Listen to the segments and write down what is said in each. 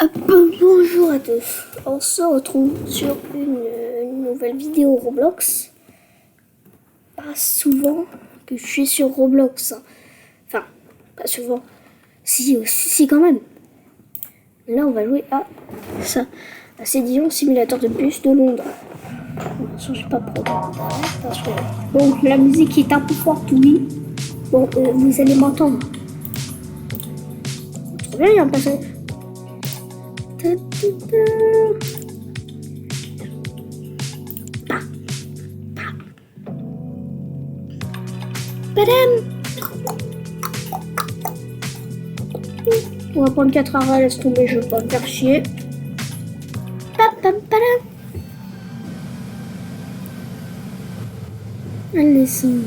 Bonjour à tous, on se retrouve sur une nouvelle vidéo Roblox. Pas souvent que je suis sur Roblox, hein. Enfin, pas souvent, si quand même. Là on va jouer à ça, à Cédillon, simulateur de bus de Londres. Bien sûr j'ai pas pro, parce que bon, la musique est un peu forte, oui. Bon, vous allez m'entendre. Trop bien, il y a un passage. On va prendre 4 arrêts, laisse tomber, je vais pas me faire chier. Allez-y.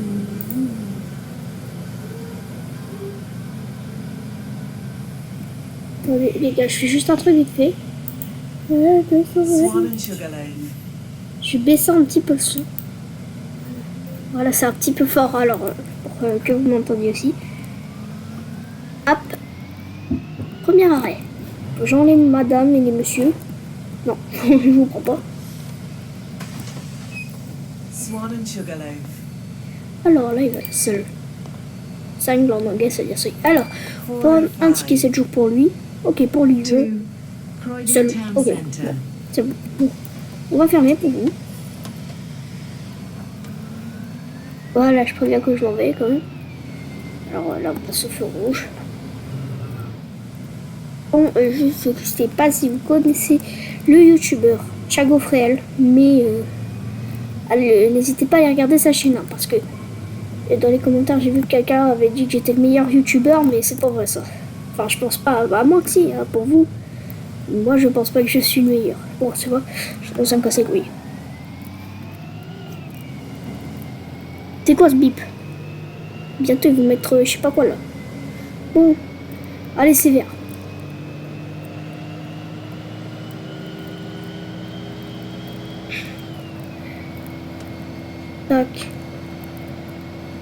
Attendez, les gars, je fais juste un truc vite fait. Je vais baisser un petit peu le son. Voilà, c'est un petit peu fort, alors pour que vous m'entendiez aussi. Hop. Premier arrêt. J'enlève madame et les messieurs. Non, je vous prends pas. Alors là, il va être seul. 5 en anglais, ça veut dire seul. Alors, prendre un ticket 7 jours pour lui. Ok, pour lui, je. Seul. Ok, bon, c'est bon. Bon. On va fermer pour vous. Voilà, je préviens que je m'en vais quand même. Alors là, on passe au feu rouge. Bon, je ne sais pas si vous connaissez le youtubeur Thiago Freel, mais n'hésitez pas à aller regarder sa chaîne, hein, parce que dans les commentaires j'ai vu que quelqu'un avait dit que j'étais le meilleur youtubeur, mais c'est pas vrai ça. Enfin, je pense pas, à moi que si, hein, pour vous. Moi, je pense pas que je suis le meilleur. Bon, tu vois, je pense me casser les couilles. C'est quoi ce bip? Bientôt ils vont mettre je sais pas quoi là. Bon, allez, c'est vert. Tac.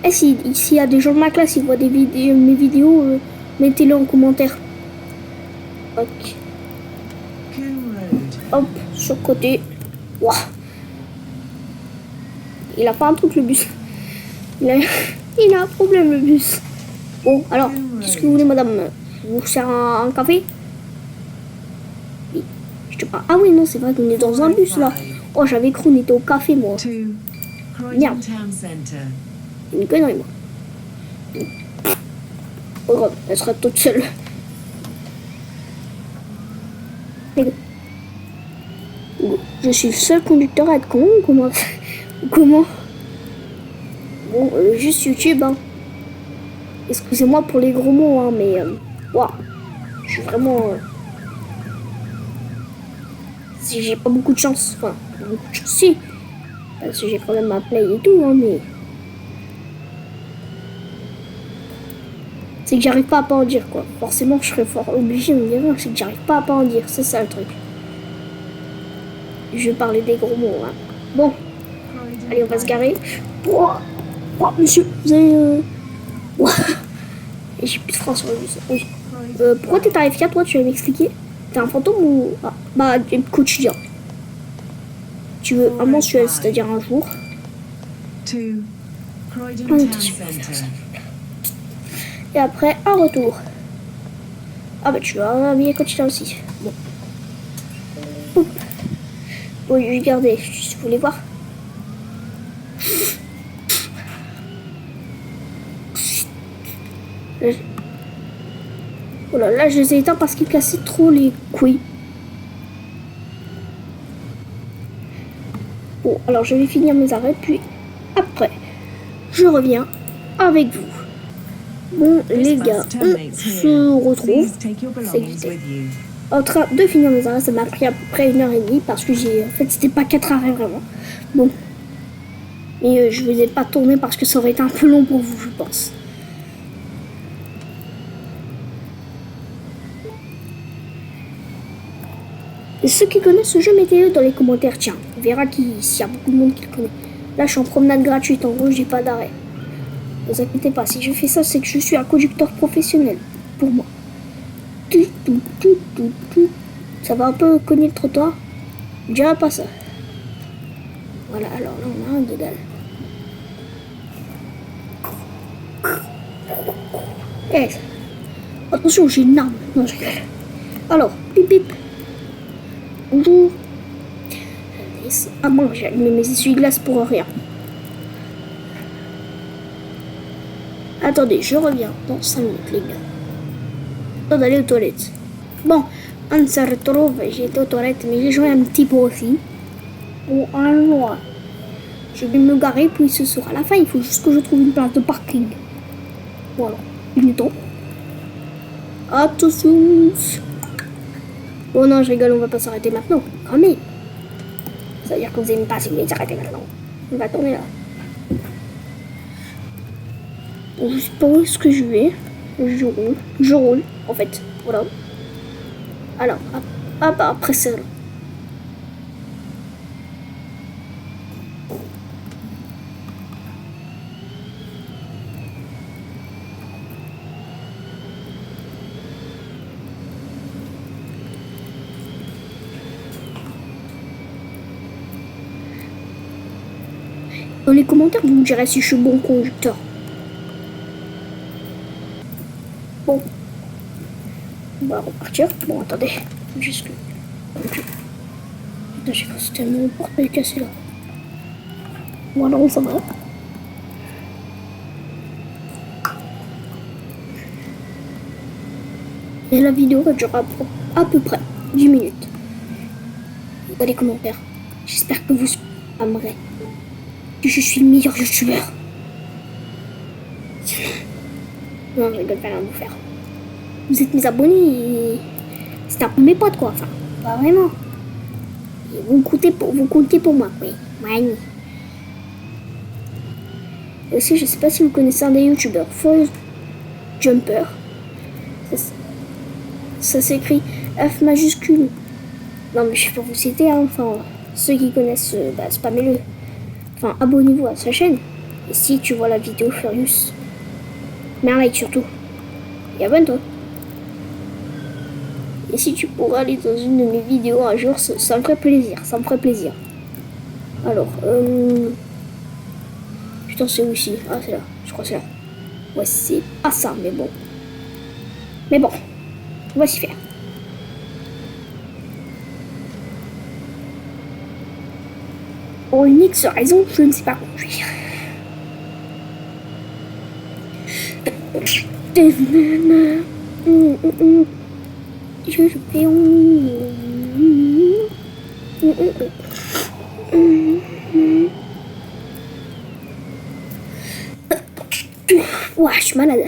Et s'il y a des gens de ma classe qui voient mes vidéos, mettez-le en commentaire. Ok. Hop, sur le côté. Waouh. Il a pas un truc le bus. Il a un problème le bus. Bon, alors, qu'est-ce que vous voulez, madame? Vous sert un café? Oui. Je te parle. Ah oui, non, c'est vrai qu'on est dans un bus là. Oh, j'avais cru qu'on était au café, moi. Merde. Une connerie, moi. Oh, grave, elle sera toute seule. Je suis le seul conducteur à être con ou comment? Comment? Bon, juste YouTube, hein. Excusez-moi pour les gros mots, hein, mais wow. Je suis vraiment. Si j'ai pas beaucoup de chance, enfin, beaucoup de chance, si. Parce que j'ai quand même ma play et tout, hein, mais. C'est que j'arrive pas à pas en dire, quoi. Forcément, je serais fort obligé de me dire, c'est que j'arrive pas à pas en dire, c'est ça le truc. Je vais parler des gros mots, hein. Bon, allez, on va se garer. Oh, monsieur, vous avez. Et j'ai plus de France sur le bus. Oui. Pourquoi t'es tarifié, toi, tu vas m'expliquer? T'es un fantôme ou. Ah, bah, quotidien. Tu veux un mensuel, c'est-à-dire un jour. Et après, un retour. Ah, bah, tu as un billet quotidien aussi. Bon. Oup. Bon, je vais garder, si vous voulez voir. Oh là là, je les ai éteints parce qu'ils cassaient trop les couilles. Bon, alors je vais finir mes arrêts, puis après, je reviens avec vous. Bon, les gars, on se retrouve. C'est en train de finir mes arrêts, ça m'a pris à peu près 1h30 parce que en fait, c'était pas 4 arrêts vraiment. Bon, mais je ne vais pas tourner parce que ça aurait été un peu long pour vous, je pense. Et ceux qui connaissent ce jeu, mettez-le dans les commentaires. Tiens, on verra s'il y a beaucoup de monde qui le connaît. Là, je suis en promenade gratuite. En gros, j'ai pas d'arrêt. Ne vous inquiétez pas. Si je fais ça, c'est que je suis un conducteur professionnel. Pour moi. Ça va un peu cogner le trottoir. Je dirais pas ça. Voilà, alors là on a un dédale. Eh, attention, j'ai une arme. Non, je rigole. Alors, pip pip. Bonjour. Ah bon, j'ai allumé mes essuie-glaces pour rien. Attendez, je reviens dans 5 minutes, les gars. Temps d'aller aux toilettes. Bon, on se retrouve. J'ai été aux toilettes, mais j'ai joué un petit peu aussi. Bon, alors, je vais me garer, puis ce sera à la fin. Il faut juste que je trouve une place de parking. Voilà, finito. Attention. Oh non, je rigole, on va pas s'arrêter maintenant. Quand même. Ça veut dire que vous aimez pas si vous voulez s'arrêter maintenant. On va tourner là. Je sais pas où est-ce que je vais. Je roule, en fait. Voilà. Alors, après ça. Dans les commentaires, vous me direz si je suis bon conducteur. Bon. On va repartir. Bon, attendez. Juste que... Putain, j'ai cru que c'était mon portail cassé là. Voilà, ça va. Et la vidéo va durer à peu près 10 minutes. Dans les commentaires. J'espère que vous aimerez. Que je suis le meilleur youtubeur. Non, je rigole, pas rien à vous faire. Vous êtes mes abonnés et... c'est un peu mes potes, quoi. Enfin, pas vraiment. Et vous comptez pour moi, oui. Ouais. Et aussi, je sais pas si vous connaissez un des youtubeurs, Forest Jumper. Ça s'écrit F majuscule. Non, mais je sais pas vous citer, hein. Enfin, ceux qui connaissent, bah, spammez-le. Enfin, abonnez-vous à sa chaîne. Et si tu vois la vidéo Furious, mets un like surtout. Et abonne-toi. Et si tu pourrais aller dans une de mes vidéos un jour, ça me ferait plaisir. Ça me ferait plaisir. Alors, putain, c'est où ici? Ah, c'est là. Je crois que c'est là. Ouais, c'est pas ça, mais bon. Mais bon, on va s'y faire. Pour une X raison, je ne sais pas conduire. Je fais... Ouah, je suis malade.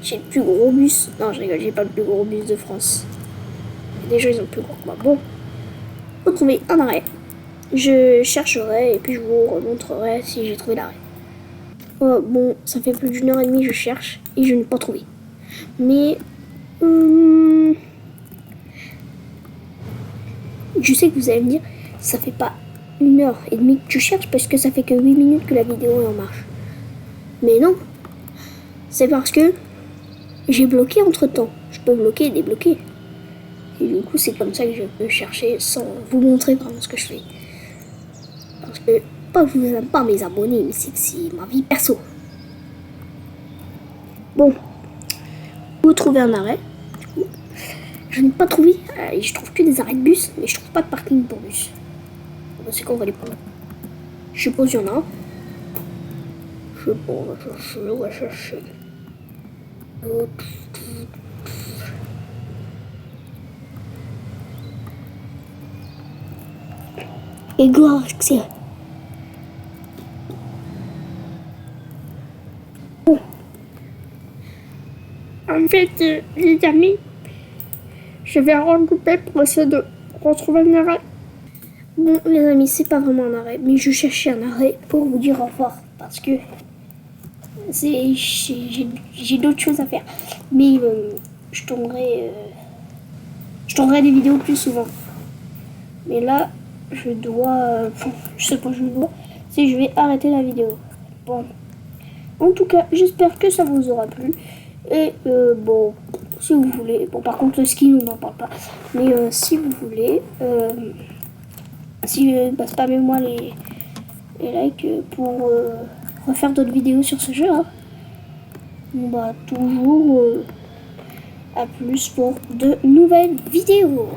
J'ai le plus gros bus. Non, je rigole, j'ai pas le plus gros bus de France. Déjà, ils ont plus gros que moi. Bon, faut trouver un arrêt. Je chercherai et puis je vous remontrerai si j'ai trouvé l'arrêt. Bon, ça fait plus d'1 heure et demie que je cherche et je n'ai pas trouvé. Mais je sais que vous allez me dire, ça fait pas 1 heure et demie que tu cherches parce que ça fait que 8 minutes que la vidéo est en marche. Mais non, c'est parce que j'ai bloqué entre temps. Je peux bloquer et débloquer. Et du coup, c'est comme ça que je peux chercher sans vous montrer vraiment ce que je fais. Parce que, pas que je vous aime pas mes abonnés, mais c'est ma vie perso. Bon, vous trouvez un arrêt. Je n'ai pas trouvé. Je trouve que des arrêts de bus, mais je trouve pas de parking pour bus. C'est qu'on va les prendre. Je suppose qu'il y en a un. Je sais pas, on va chercher. Et gloire, c'est... Bon. En fait, les amis, je vais recouper pour essayer de retrouver un arrêt. Bon, les amis, c'est pas vraiment un arrêt, mais je cherchais un arrêt pour vous dire au revoir, parce que j'ai d'autres choses à faire. Mais je tournerai des vidéos plus souvent. Mais là, je dois... je sais pas, je dois... Si je vais arrêter la vidéo. Bon, en tout cas, j'espère que ça vous aura plu. Et bon, si vous voulez, bon par contre le skin on n'en parle pas, mais si vous voulez, spammez-moi les likes pour refaire d'autres vidéos sur ce jeu. Hein. Bon, bah toujours à plus pour de nouvelles vidéos.